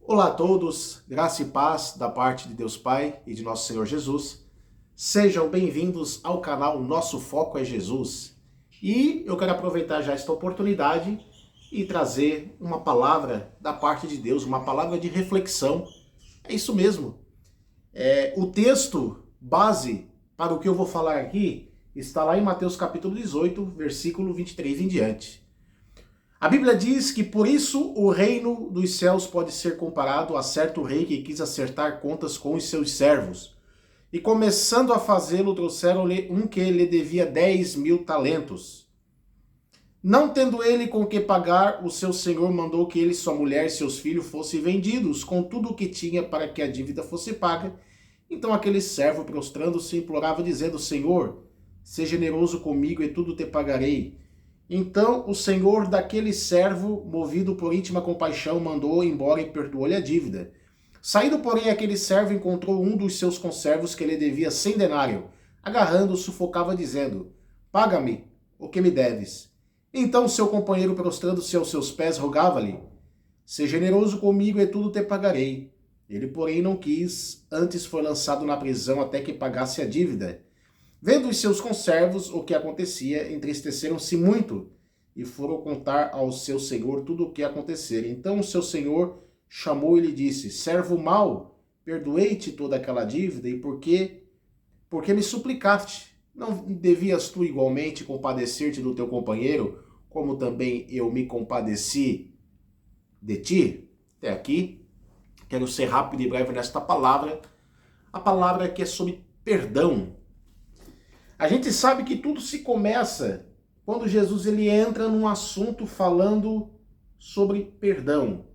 Olá a todos, graça e paz da parte de Deus Pai e de nosso Senhor Jesus. Sejam bem-vindos ao canal Nosso Foco é Jesus. E eu quero aproveitar já esta oportunidade e trazer uma palavra da parte de Deus, uma palavra de reflexão. É isso mesmo. O texto base para o que eu vou falar aqui está lá em Mateus capítulo 18, versículo 23 em diante. A Bíblia diz que por isso o reino dos céus pode ser comparado a certo rei que quis acertar contas com os seus servos. E começando a fazê-lo, trouxeram-lhe um que lhe devia 10.000 talentos. Não tendo ele com que pagar, o seu senhor mandou que ele, sua mulher e seus filhos fossem vendidos, com tudo o que tinha para que a dívida fosse paga. Então aquele servo, prostrando-se, implorava, dizendo: Senhor, seja generoso comigo e tudo te pagarei. Então o senhor daquele servo, movido por íntima compaixão, mandou embora e perdoou-lhe a dívida. Saído, porém, aquele servo encontrou um dos seus conservos que lhe devia 100 denários. Agarrando-o, sufocava, dizendo: Paga-me o que me deves. Então seu companheiro, prostrando-se aos seus pés, rogava-lhe: Seja generoso comigo e tudo te pagarei. Ele, porém, não quis, antes foi lançado na prisão até que pagasse a dívida. Vendo os seus conservos o que acontecia, entristeceram-se muito e foram contar ao seu senhor tudo o que acontecera. Então o seu senhor chamou e lhe disse: Servo mau, perdoei-te toda aquela dívida, e por que me suplicaste? Não devias tu igualmente compadecer-te do teu companheiro, como também eu me compadeci de ti? Até aqui, quero ser rápido e breve nesta palavra, a palavra que é sobre perdão. A gente sabe que tudo se começa quando Jesus ele entra num assunto falando sobre perdão.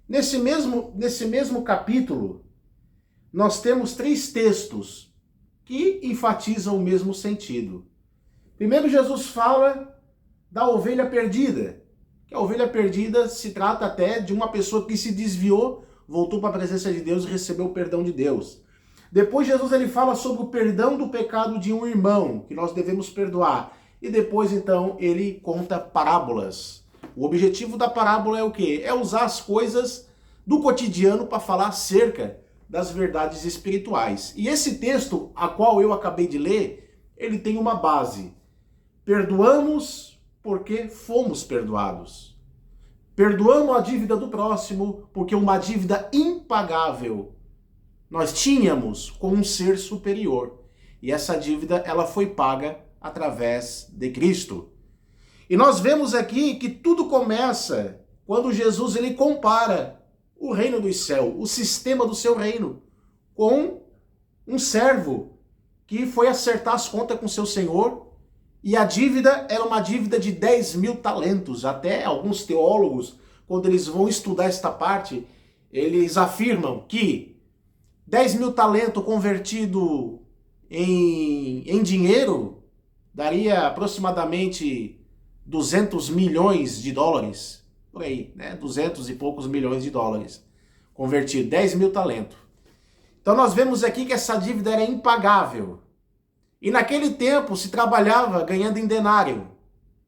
Nesse mesmo capítulo, nós temos 3 textos que enfatizam o mesmo sentido. Primeiro, Jesus fala da ovelha perdida, que a ovelha perdida se trata até de uma pessoa que se desviou, voltou para a presença de Deus e recebeu o perdão de Deus. Depois Jesus ele fala sobre o perdão do pecado de um irmão, que nós devemos perdoar. E depois então ele conta parábolas. O objetivo da parábola é o quê? É usar as coisas do cotidiano para falar acerca das verdades espirituais. E esse texto, a qual eu acabei de ler, ele tem uma base. Perdoamos porque fomos perdoados. Perdoamos a dívida do próximo porque uma dívida impagável nós tínhamos com um ser superior. E essa dívida ela foi paga através de Cristo. E nós vemos aqui que tudo começa quando Jesus ele compara o reino dos céus, o sistema do seu reino, com um servo que foi acertar as contas com seu senhor, e a dívida era uma dívida de 10.000 talentos. Até alguns teólogos, quando eles vão estudar esta parte, eles afirmam que 10.000 talentos convertido em dinheiro daria aproximadamente 200 milhões de dólares. Por aí, né? 200 e poucos milhões de dólares. Convertido, 10.000 talentos. Então nós vemos aqui que essa dívida era impagável. E naquele tempo se trabalhava ganhando em denário.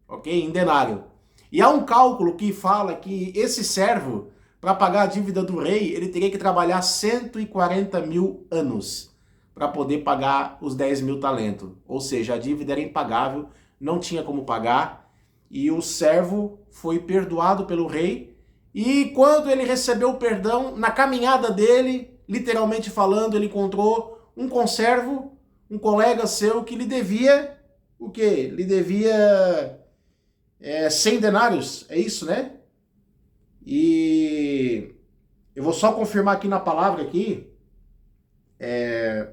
Ok? Em denário. E há um cálculo que fala que esse servo, para pagar a dívida do rei, ele teria que trabalhar 140.000 anos para poder pagar os 10.000 talentos. Ou seja, a dívida era impagável, não tinha como pagar, e o servo foi perdoado pelo rei, e quando ele recebeu o perdão, na caminhada dele, literalmente falando, ele encontrou um conservo, um colega seu que lhe devia o quê? Lhe devia 100 denários, é isso, né? E eu vou só confirmar aqui na palavra aqui.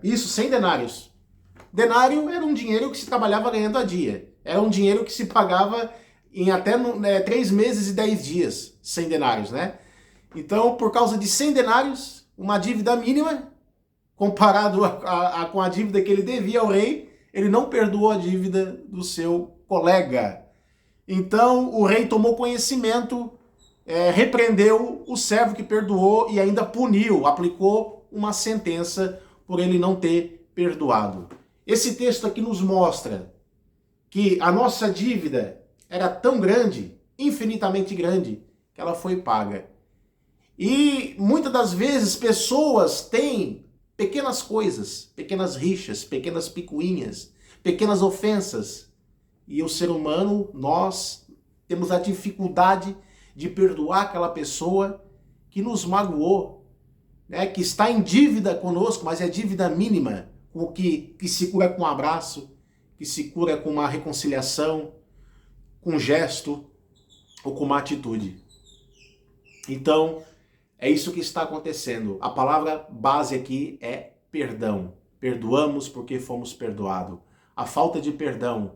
Isso, 100 denários. Denário era um dinheiro que se trabalhava ganhando a dia. Era um dinheiro que se pagava em até 3 meses e 10 dias. 100 denários, né? Então, por causa de 100 denários, uma dívida mínima, comparado com a dívida que ele devia ao rei, ele não perdoou a dívida do seu colega. Então, o rei tomou conhecimento, repreendeu o servo que perdoou e ainda puniu, aplicou uma sentença por ele não ter perdoado. Esse texto aqui nos mostra que a nossa dívida era tão grande, infinitamente grande, que ela foi paga. E muitas das vezes pessoas têm pequenas coisas, pequenas rixas, pequenas picuinhas, pequenas ofensas. E o ser humano, nós temos a dificuldade de perdoar aquela pessoa que nos magoou, né? Que está em dívida conosco, mas é dívida mínima, que se cura com um abraço, que se cura com uma reconciliação, com um gesto ou com uma atitude. Então, é isso que está acontecendo. A palavra base aqui é perdão. Perdoamos porque fomos perdoados. A falta de perdão,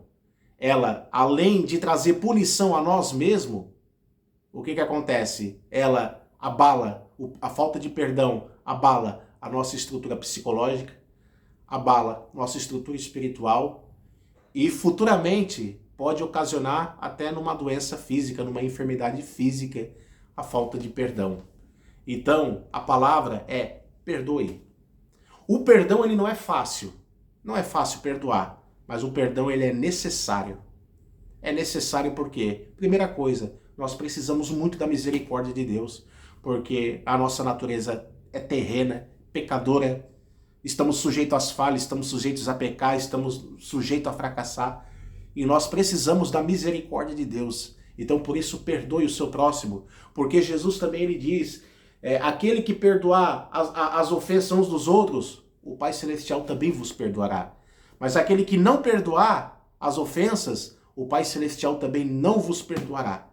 ela, além de trazer punição a nós mesmos, o que acontece? Ela abala, a falta de perdão abala a nossa estrutura psicológica, abala nossa estrutura espiritual e futuramente pode ocasionar até numa doença física, numa enfermidade física, a falta de perdão. Então, a palavra é perdoe. O perdão ele não é fácil. Não é fácil perdoar, mas o perdão ele é necessário. É necessário porque, primeira coisa, nós precisamos muito da misericórdia de Deus, porque a nossa natureza é terrena, pecadora, estamos sujeitos às falhas, estamos sujeitos a pecar, estamos sujeitos a fracassar, e nós precisamos da misericórdia de Deus. Então, por isso, perdoe o seu próximo, porque Jesus também ele diz, aquele que perdoar as ofensas uns dos outros, o Pai Celestial também vos perdoará. Mas aquele que não perdoar as ofensas, o Pai Celestial também não vos perdoará.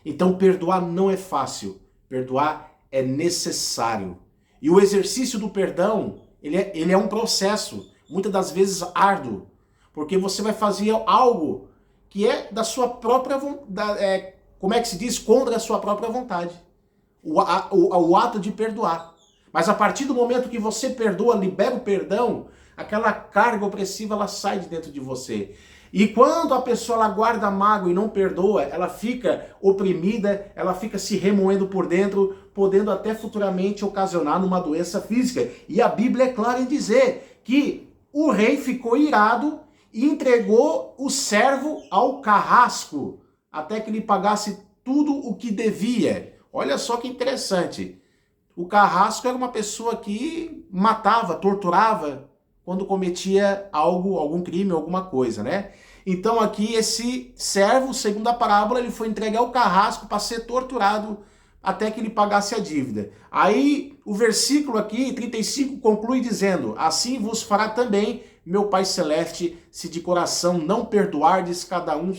Então, perdoar não é fácil, perdoar é necessário. E o exercício do perdão, ele é um processo, muitas das vezes árduo, porque você vai fazer algo que é da sua própria vontade, como é que se diz? Contra a sua própria vontade. O ato de perdoar. Mas a partir do momento que você perdoa, libera o perdão, aquela carga opressiva ela sai de dentro de você. E quando a pessoa ela guarda mágoa e não perdoa, ela fica oprimida, ela fica se remoendo por dentro, podendo até futuramente ocasionar numa doença física. E a Bíblia é clara em dizer que o rei ficou irado e entregou o servo ao carrasco, até que lhe pagasse tudo o que devia. Olha só que interessante. O carrasco era uma pessoa que matava, torturava quando cometia algum crime, alguma coisa, né? Então aqui esse servo, segundo a parábola, ele foi entregue ao carrasco para ser torturado até que ele pagasse a dívida. Aí o versículo aqui, 35, conclui dizendo, assim vos fará também meu Pai Celeste, se de coração não perdoardes cada um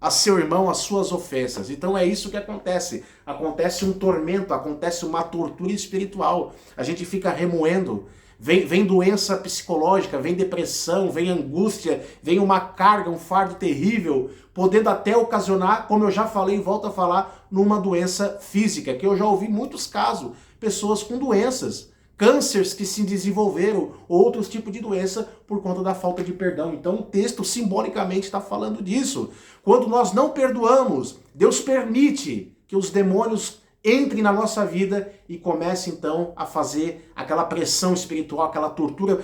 a seu irmão as suas ofensas. Então é isso que acontece. Acontece um tormento, acontece uma tortura espiritual. A gente fica remoendo. Vem doença psicológica, vem depressão, vem angústia, vem uma carga, um fardo terrível, podendo até ocasionar, como eu já falei e volto a falar, numa doença física, que eu já ouvi muitos casos, pessoas com doenças, cânceres que se desenvolveram, outros tipos de doença por conta da falta de perdão. Então o texto simbolicamente está falando disso. Quando nós não perdoamos, Deus permite que os demônios entrem na nossa vida e comece então a fazer aquela pressão espiritual, aquela tortura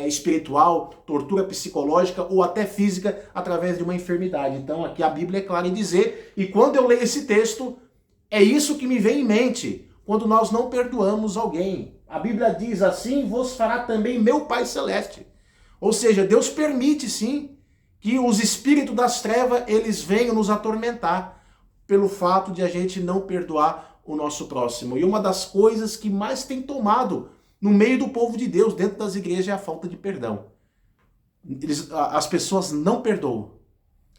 espiritual, tortura psicológica ou até física através de uma enfermidade. Então aqui a Bíblia é clara em dizer, e quando eu leio esse texto, é isso que me vem em mente, quando nós não perdoamos alguém. A Bíblia diz assim, vos fará também meu Pai Celeste. Ou seja, Deus permite sim que os espíritos das trevas eles venham nos atormentar, pelo fato de a gente não perdoar o nosso próximo. E uma das coisas que mais tem tomado no meio do povo de Deus, dentro das igrejas, é a falta de perdão. As pessoas não perdoam.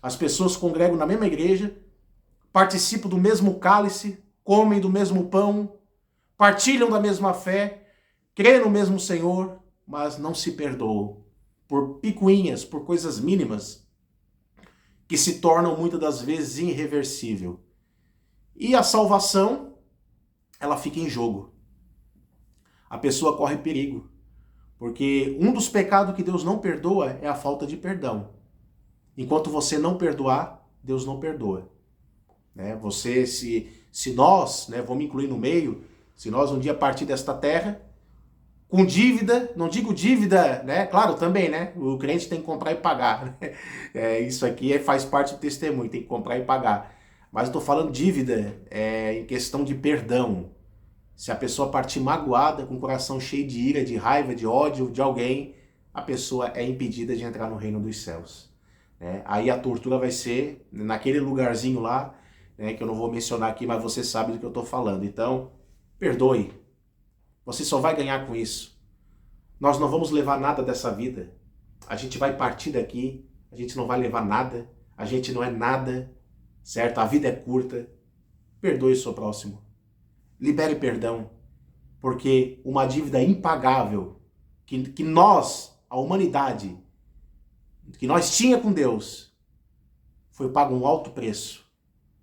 As pessoas congregam na mesma igreja, participam do mesmo cálice, comem do mesmo pão, partilham da mesma fé, creem no mesmo Senhor, mas não se perdoam por picuinhas, por coisas mínimas, que se tornam muitas das vezes irreversível. E a salvação, ela fica em jogo. A pessoa corre perigo. Porque um dos pecados que Deus não perdoa é a falta de perdão. Enquanto você não perdoar, Deus não perdoa. Né? Você, se nós, né, vou me incluir no meio, se nós um dia partir desta terra, com dívida, não digo dívida, né? Claro, também, né? O crente tem que comprar e pagar. Né? Isso aqui faz parte do testemunho, tem que comprar e pagar. Mas eu estou falando dívida em questão de perdão. Se a pessoa partir magoada, com o coração cheio de ira, de raiva, de ódio de alguém, a pessoa é impedida de entrar no reino dos céus. Aí a tortura vai ser naquele lugarzinho lá, que eu não vou mencionar aqui, mas você sabe do que eu estou falando. Então, perdoe. Você só vai ganhar com isso. Nós não vamos levar nada dessa vida. A gente vai partir daqui, a gente não vai levar nada, a gente não é nada, certo? A vida é curta. Perdoe o seu próximo. Libere perdão, porque uma dívida impagável que nós, a humanidade, que nós tinha com Deus, foi pago um alto preço.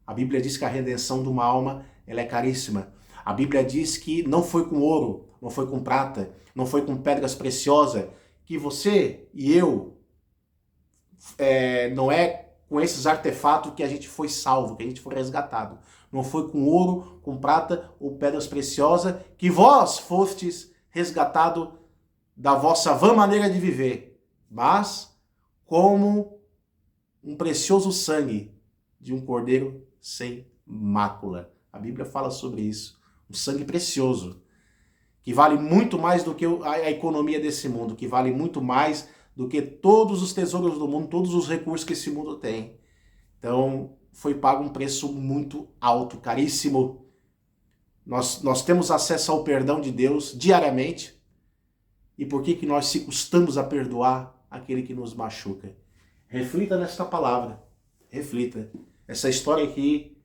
A Bíblia diz que a redenção de uma alma ela é caríssima. A Bíblia diz que não foi com ouro, não foi com prata, não foi com pedras preciosas, que você e eu, não é com esses artefatos que a gente foi salvo, que a gente foi resgatado. Não foi com ouro, com prata ou pedras preciosas que vós fostes resgatado da vossa vã maneira de viver, mas como um precioso sangue de um cordeiro sem mácula. A Bíblia fala sobre isso. Um sangue precioso, que vale muito mais do que a economia desse mundo, que vale muito mais do que todos os tesouros do mundo, todos os recursos que esse mundo tem. Então, foi pago um preço muito alto, caríssimo. Nós temos acesso ao perdão de Deus diariamente. E por que nós se custamos a perdoar aquele que nos machuca? Reflita nesta palavra. Reflita. Essa história aqui,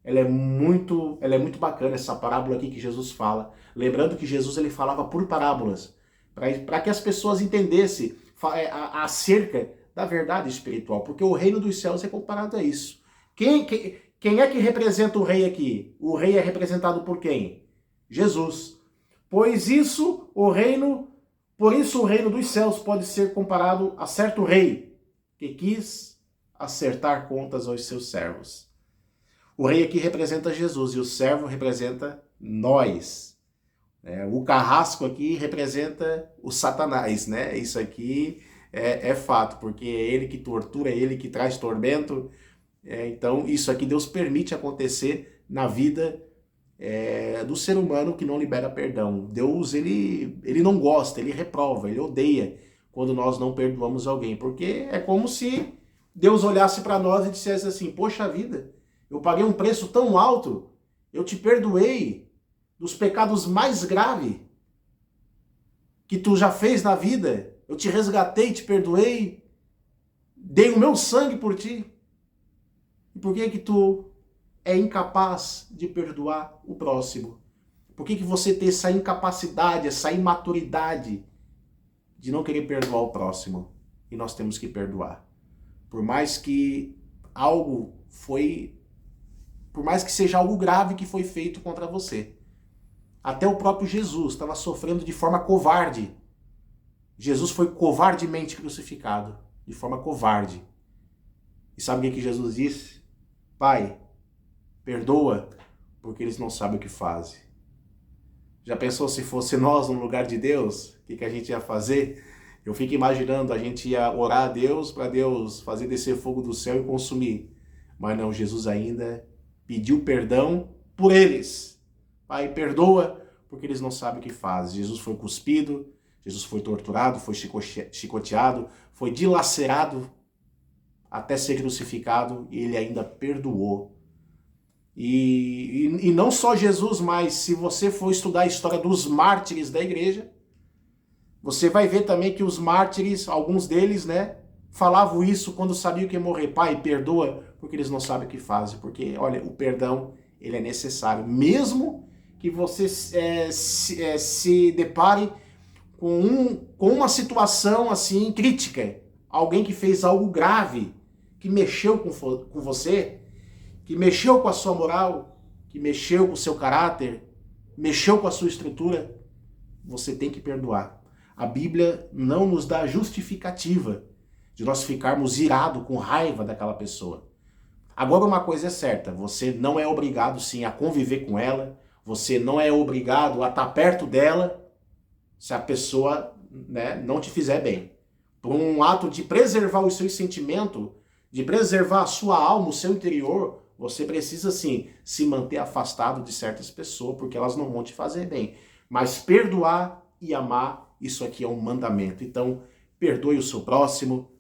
ela é muito bacana, essa parábola aqui que Jesus fala. Lembrando que Jesus ele falava por parábolas, para que as pessoas entendessem acerca da verdade espiritual, porque o reino dos céus é comparado a isso. Quem é que representa o rei aqui? O rei é representado por quem? Jesus. Por isso o reino dos céus pode ser comparado a certo rei que quis acertar contas aos seus servos. O rei aqui representa Jesus e o servo representa nós. O carrasco aqui representa o Satanás, né? Isso aqui é fato, porque é ele que tortura, é ele que traz tormento. Então, isso aqui Deus permite acontecer na vida do ser humano que não libera perdão. Deus, ele não gosta, ele reprova, ele odeia quando nós não perdoamos alguém, porque é como se Deus olhasse para nós e dissesse assim: poxa vida, eu paguei um preço tão alto, eu te perdoei dos pecados mais graves que tu já fez na vida, eu te resgatei, te perdoei, dei o meu sangue por ti. E por que tu é incapaz de perdoar o próximo? Por que você tem essa incapacidade, essa imaturidade de não querer perdoar o próximo? E nós temos que perdoar. Por mais que seja algo grave que foi feito contra você. Até o próprio Jesus estava sofrendo de forma covarde. Jesus foi covardemente crucificado, de forma covarde. E sabe o que Jesus disse? Pai, perdoa, porque eles não sabem o que fazem. Já pensou se fosse nós no lugar de Deus? O que a gente ia fazer? Eu fico imaginando, a gente ia orar a Deus para Deus fazer descer fogo do céu e consumir. Mas não, Jesus ainda pediu perdão por eles. Pai, perdoa, porque eles não sabem o que fazem. Jesus foi cuspido, Jesus foi torturado, foi chicoteado, foi dilacerado até ser crucificado, e ele ainda perdoou. E não só Jesus, mas se você for estudar a história dos mártires da igreja, você vai ver também que os mártires, alguns deles, falavam isso quando sabiam que ia morrer. Pai, perdoa, porque eles não sabem o que fazem. Porque, olha, o perdão, ele é necessário. Mesmo que você se depare com uma situação assim crítica, alguém que fez algo grave, que mexeu com você, que mexeu com a sua moral, que mexeu com o seu caráter, mexeu com a sua estrutura, você tem que perdoar. A Bíblia não nos dá justificativa de nós ficarmos irados, com raiva daquela pessoa. Agora uma coisa é certa, você não é obrigado sim a conviver com ela, você não é obrigado a estar perto dela se a pessoa não te fizer bem. Por um ato de preservar os seus sentimentos, de preservar a sua alma, o seu interior, Você precisa, sim, se manter afastado de certas pessoas, porque elas não vão te fazer bem. Mas perdoar e amar, isso aqui é um mandamento. Então, perdoe o seu próximo,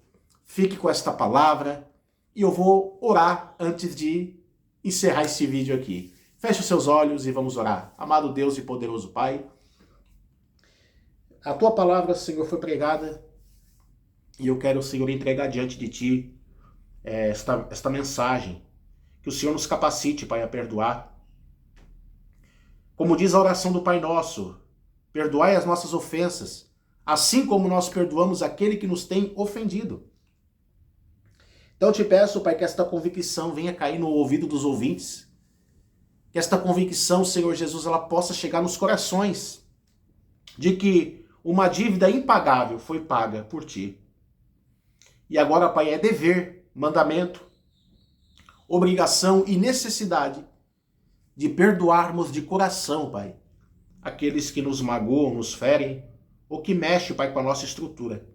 fique com esta palavra, e eu vou orar antes de encerrar esse vídeo aqui. Feche os seus olhos e vamos orar. Amado Deus e poderoso Pai, a tua palavra, Senhor, foi pregada, e eu quero, Senhor, entregar diante de ti esta mensagem. Que o Senhor nos capacite, Pai, a perdoar. Como diz a oração do Pai Nosso, perdoai as nossas ofensas, assim como nós perdoamos aquele que nos tem ofendido. Então eu te peço, Pai, que esta convicção venha cair no ouvido dos ouvintes. Que esta convicção, Senhor Jesus, ela possa chegar nos corações de que uma dívida impagável foi paga por ti. E agora, Pai, é dever, mandamento, obrigação e necessidade de perdoarmos de coração, Pai, aqueles que nos magoam, nos ferem, ou que mexem, Pai, com a nossa estrutura.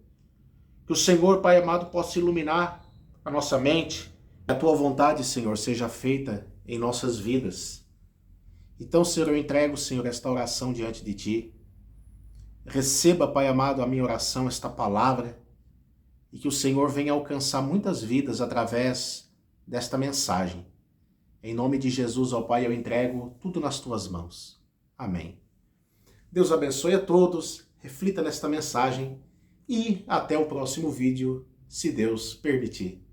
Que o Senhor, Pai amado, possa iluminar a nossa mente, que a tua vontade, Senhor, seja feita em nossas vidas. Então, Senhor, eu entrego, Senhor, esta oração diante de ti. Receba, Pai amado, a minha oração, esta palavra, e que o Senhor venha alcançar muitas vidas através desta mensagem. Em nome de Jesus, ó Pai, eu entrego tudo nas tuas mãos. Amém. Deus abençoe a todos, reflita nesta mensagem e até o próximo vídeo, se Deus permitir.